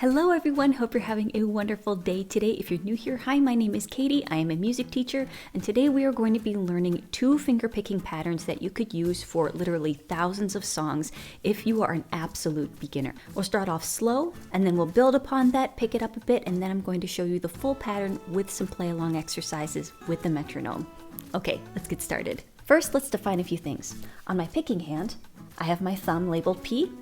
Hello everyone, hope you're having a wonderful day today. If you're new here, hi, my name is Katie. I am a music teacher, and today we are going to be learning 2 finger picking patterns that you could use for literally thousands of songs if you are an absolute beginner. We'll start off slow, and then we'll build upon that, pick it up a bit, and then I'm going to show you the full pattern with some play-along exercises with the metronome. Okay, let's get started. First, let's define a few things. On my picking hand, I have my thumb labeled P,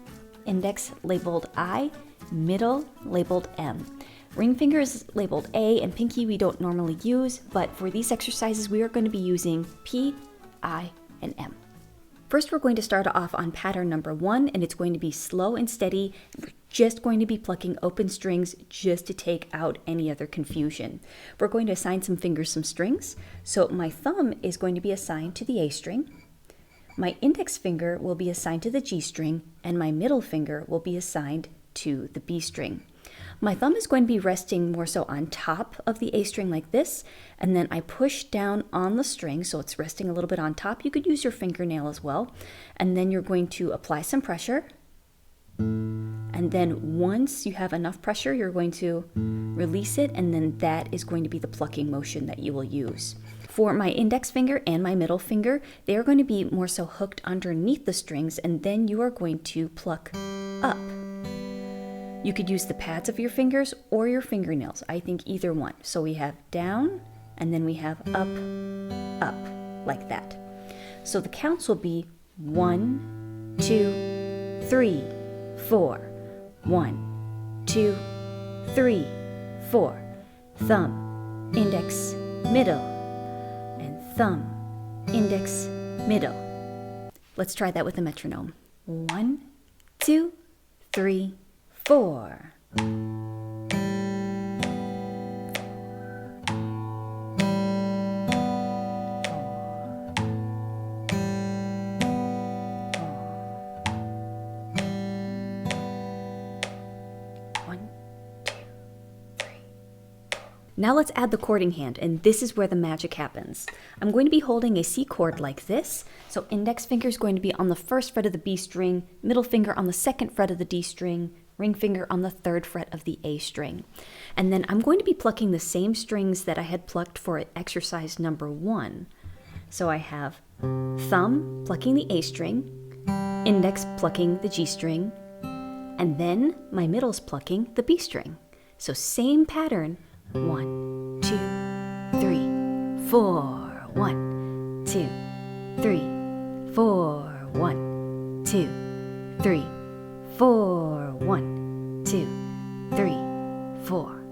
index labeled I, middle labeled M. Ring finger is labeled A, and pinky we don't normally use, but for these exercises we are going to be using P, I, and M. First we're going to start off on pattern number 1, and it's going to be slow and steady. We're just going to be plucking open strings just to take out any other confusion. We're going to assign some fingers some strings, so my thumb is going to be assigned to the A string. My index finger will be assigned to the G string, and my middle finger will be assigned to the B string. My thumb is going to be resting more so on top of the A string like this, and then I push down on the string so it's resting a little bit on top. You could use your fingernail as well, and then you're going to apply some pressure, and then once you have enough pressure you're going to release it, and then that is going to be the plucking motion that you will use. For my index finger and my middle finger, they are going to be more so hooked underneath the strings, and then you are going to pluck up. You could use the pads of your fingers or your fingernails. I think either one. So we have down, and then we have up, up, like that. So the counts will be 1, 2, 3, 4. 1, 2, 3, 4. Thumb, index, middle, and thumb, index, middle. Let's try that with the metronome. 1, 2, 3, 4. Now let's add the chording hand, and this is where the magic happens. I'm going to be holding a C chord like this, so index finger is going to be on the first fret of the B string, middle finger on the second fret of the D string, ring finger on the third fret of the A string. And then I'm going to be plucking the same strings that I had plucked for exercise number 1. So I have thumb plucking the A string, index plucking the G string, and then my middle's plucking the B string. So same pattern. 1, 2, 3, 4. 1, 2, 3, 4. 1, 2, 3, 4. 1, 2, 3, 4.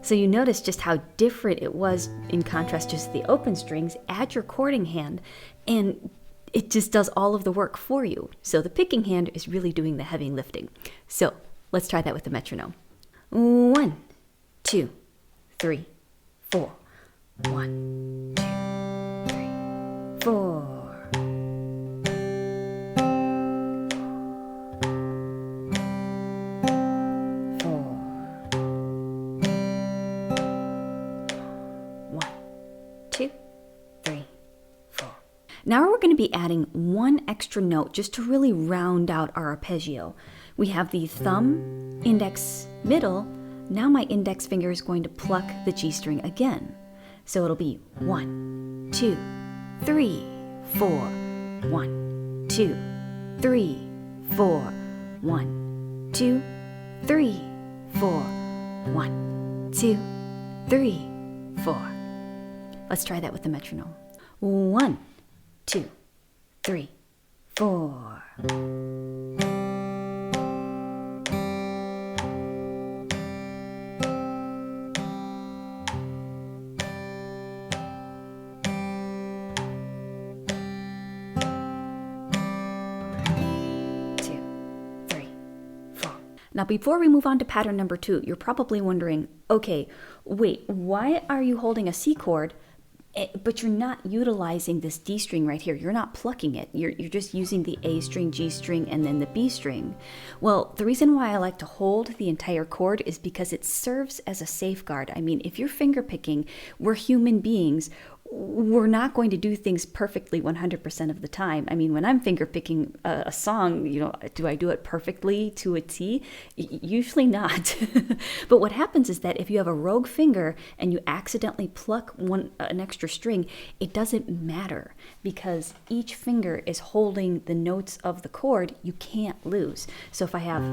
So you notice just how different it was in contrast to the open strings. Add your chording hand and it just does all of the work for you. So the picking hand is really doing the heavy lifting. So let's try that with the metronome. 1, 2, 3, 4. 1, 2, 3, 4. Now we're going to be adding one extra note just to really round out our arpeggio. We have the thumb, index, middle. Now my index finger is going to pluck the G string again. So it'll be 1, 2, 3, 4. 1, 2, 3, 4. 1, 2, 3, 4. 1, 2, 3, 4. Let's try that with the metronome. 1, 2, 3, 4. Now before we move on to pattern number 2, you're probably wondering, okay, wait, why are you holding a C chord but you're not utilizing this D string right here? You're not plucking it. You're just using the A string, G string, and then the B string. Well, the reason why I like to hold the entire chord is because it serves as a safeguard. I mean, if you're finger picking, we're human beings. we're not going to do things perfectly 100% of the time. I mean, when I'm finger picking a song, you know, do I do it perfectly to a T? Usually not. But what happens is that if you have a rogue finger and you accidentally pluck an extra string, it doesn't matter because each finger is holding the notes of the chord. You can't lose. So if I have...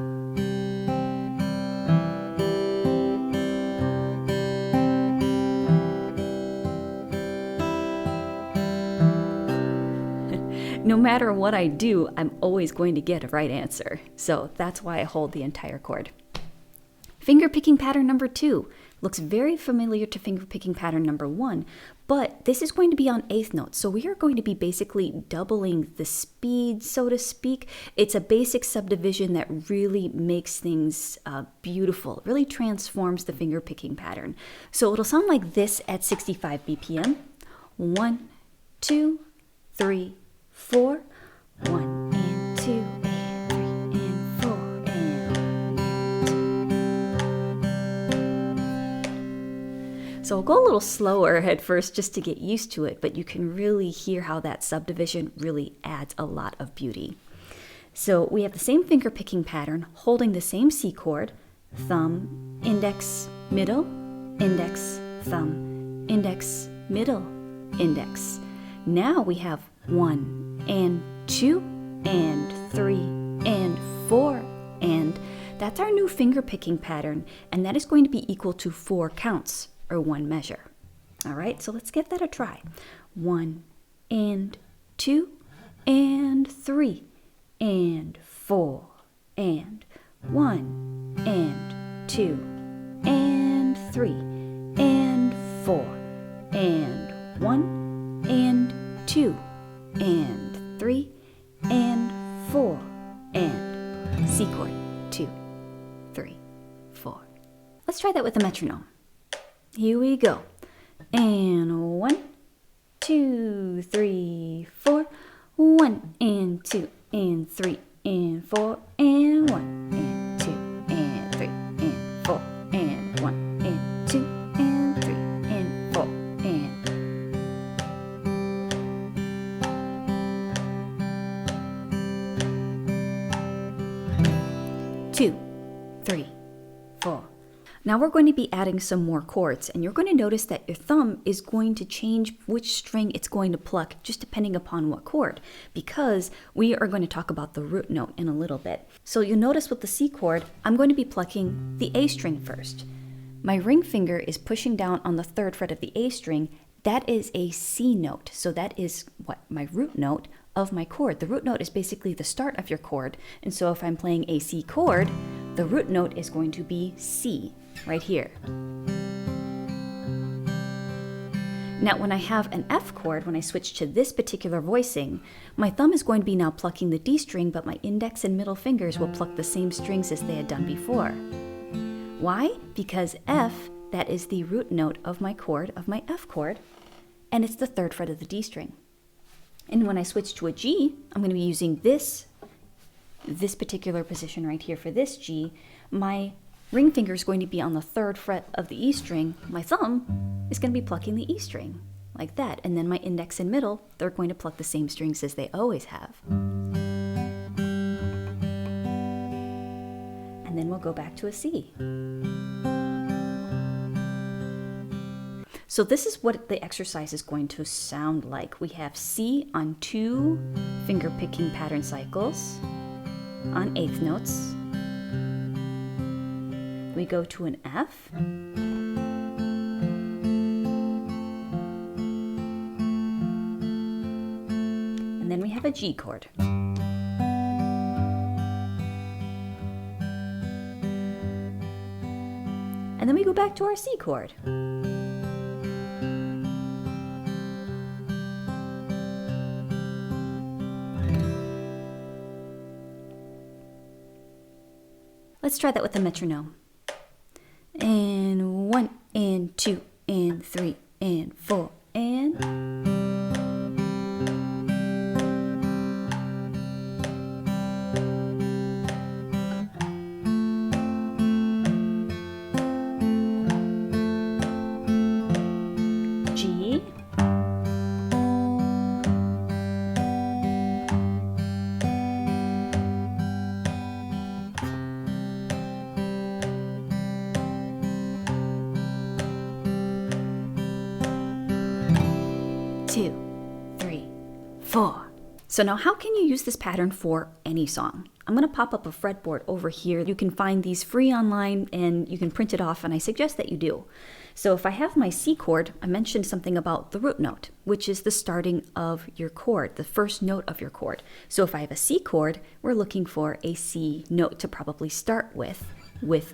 no matter what I do, I'm always going to get a right answer. So that's why I hold the entire chord. Finger picking pattern number 2 looks very familiar to finger picking pattern number 1, but this is going to be on eighth notes. So we are going to be basically doubling the speed, so to speak. It's a basic subdivision that really makes things beautiful. It really transforms the finger picking pattern. So it'll sound like this at 65 BPM. 1, 2, 3, 4, 1 and 2 and 3 and 4 and... So I'll go a little slower at first just to get used to it, but you can really hear how that subdivision really adds a lot of beauty. So we have the same finger picking pattern, holding the same C chord, thumb, index, middle, index, thumb, index, middle, index. Now we have 1 and 2 and 3 and 4 and that's our new finger picking pattern, and that is going to be equal to 4 counts or 1 measure. All right, so let's give that a try. 1 and 2 and 3 and 4 and 1 and 2 and 3 and 4 and 1 and 2 and 3 and 4 and C chord 2, 3, 4. Let's try that with a metronome. Here we go. And 1, 2, 3, 4. 1 and 2 and 3 and 4 and 1 and 2 and 3 and 4 and 1 and 2 and 3 and 4 and 2, 3, 4. Now we're going to be adding some more chords, and you're going to notice that your thumb is going to change which string it's going to pluck just depending upon what chord, because we are going to talk about the root note in a little bit. So you'll notice with the C chord, I'm going to be plucking the A string first. My ring finger is pushing down on the 3rd fret of the A string. That is a C note, so that is what my root note of my chord. The root note is basically the start of your chord, and so if I'm playing a C chord, the root note is going to be C, right here. Now when I have an F chord, when I switch to this particular voicing, my thumb is going to be now plucking the D string, but my index and middle fingers will pluck the same strings as they had done before. Why? Because F, that is the root note of my chord, of my F chord, and it's the 3rd fret of the D string. And when I switch to a G, I'm going to be using this particular position right here for this G. My ring finger is going to be on the 3rd fret of the E string. My thumb is going to be plucking the E string, like that. And then my index and middle, they're going to pluck the same strings as they always have. And then we'll go back to a C. So this is what the exercise is going to sound like. We have C on 2 finger picking pattern cycles on eighth notes. We go to an F. And then we have a G chord. And then we go back to our C chord. Let's try that with a metronome. And 1 and 2 and 3 and 4 and... G, 2, 3, 4. So now how can you use this pattern for any song? I'm going to pop up a fretboard over here. You can find these free online and you can print it off, and I suggest that you do. So if I have my C chord, I mentioned something about the root note, which is the starting of your chord, the first note of your chord. So if I have a C chord, we're looking for a C note to probably start with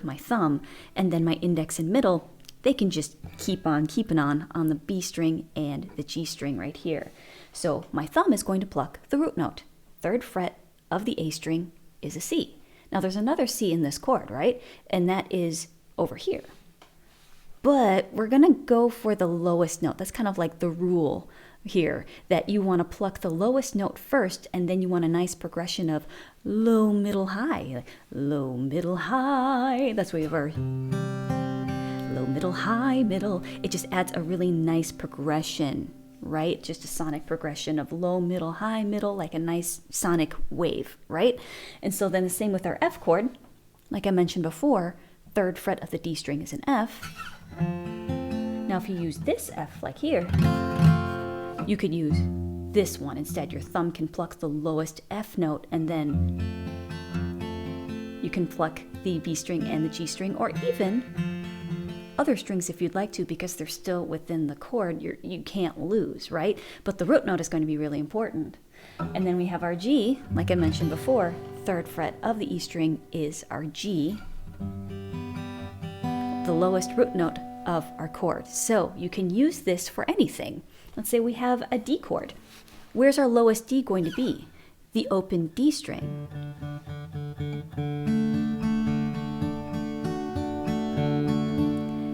my thumb, and then my index and middle, they can just keep on keeping on the B string and the G string right here. So my thumb is going to pluck the root note. 3rd fret of the A string is a C. Now there's another C in this chord, right? And that is over here. But we're going to go for the lowest note. That's kind of like the rule here, that you want to pluck the lowest note first, and then you want a nice progression of low, middle, high. Like low, middle, high. That's where you have our low, middle, high, middle. It just adds a really nice progression, right? Just a sonic progression of low, middle, high, middle, like a nice sonic wave, right? And so then the same with our F chord. Like I mentioned before, 3rd fret of the D string is an F. Now if you use this F like here, you could use this one instead. Your thumb can pluck the lowest F note, and then you can pluck the B string and the G string, or even other strings if you'd like to, because they're still within the chord. You can't lose, right? But the root note is going to be really important. And then we have our G, like I mentioned before, 3rd fret of the E string is our G, the lowest root note of our chord. So you can use this for anything. Let's say we have a D chord. Where's our lowest D going to be? The open D string.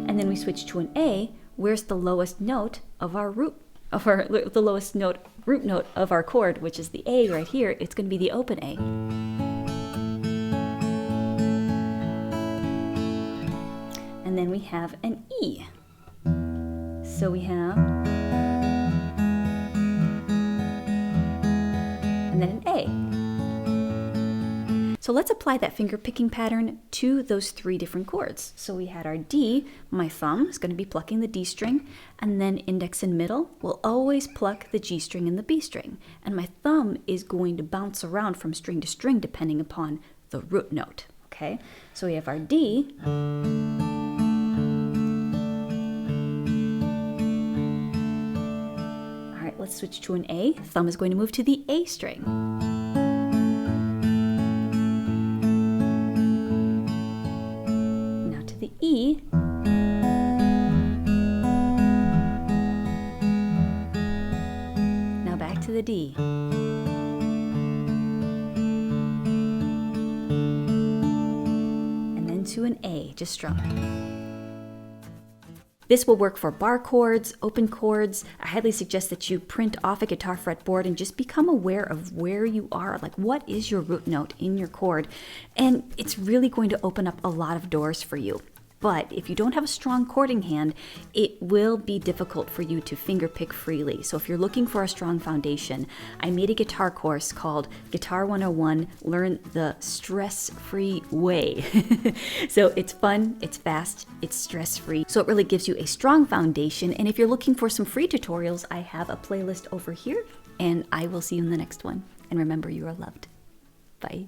And then we switch to an A. Where's the lowest note of our root note of our chord, which is the A right here? It's going to be the open A. And then we have an E. So we have, and then an A. So let's apply that finger picking pattern to those 3 different chords. So we had our D, my thumb is going to be plucking the D string, and then index and middle will always pluck the G string and the B string. And my thumb is going to bounce around from string to string depending upon the root note. Okay, so we have our D. Let's switch to an A. Thumb is going to move to the A string. Now to the E. Now back to the D. And then to an A, just strum. This will work for bar chords, open chords. I highly suggest that you print off a guitar fretboard and just become aware of where you are, like what is your root note in your chord. And it's really going to open up a lot of doors for you. But if you don't have a strong chording hand, it will be difficult for you to finger pick freely. So if you're looking for a strong foundation, I made a guitar course called Guitar 101, Learn the Stress-Free Way. So it's fun, it's fast, it's stress-free. So it really gives you a strong foundation. And if you're looking for some free tutorials, I have a playlist over here, and I will see you in the next one. And remember, you are loved. Bye.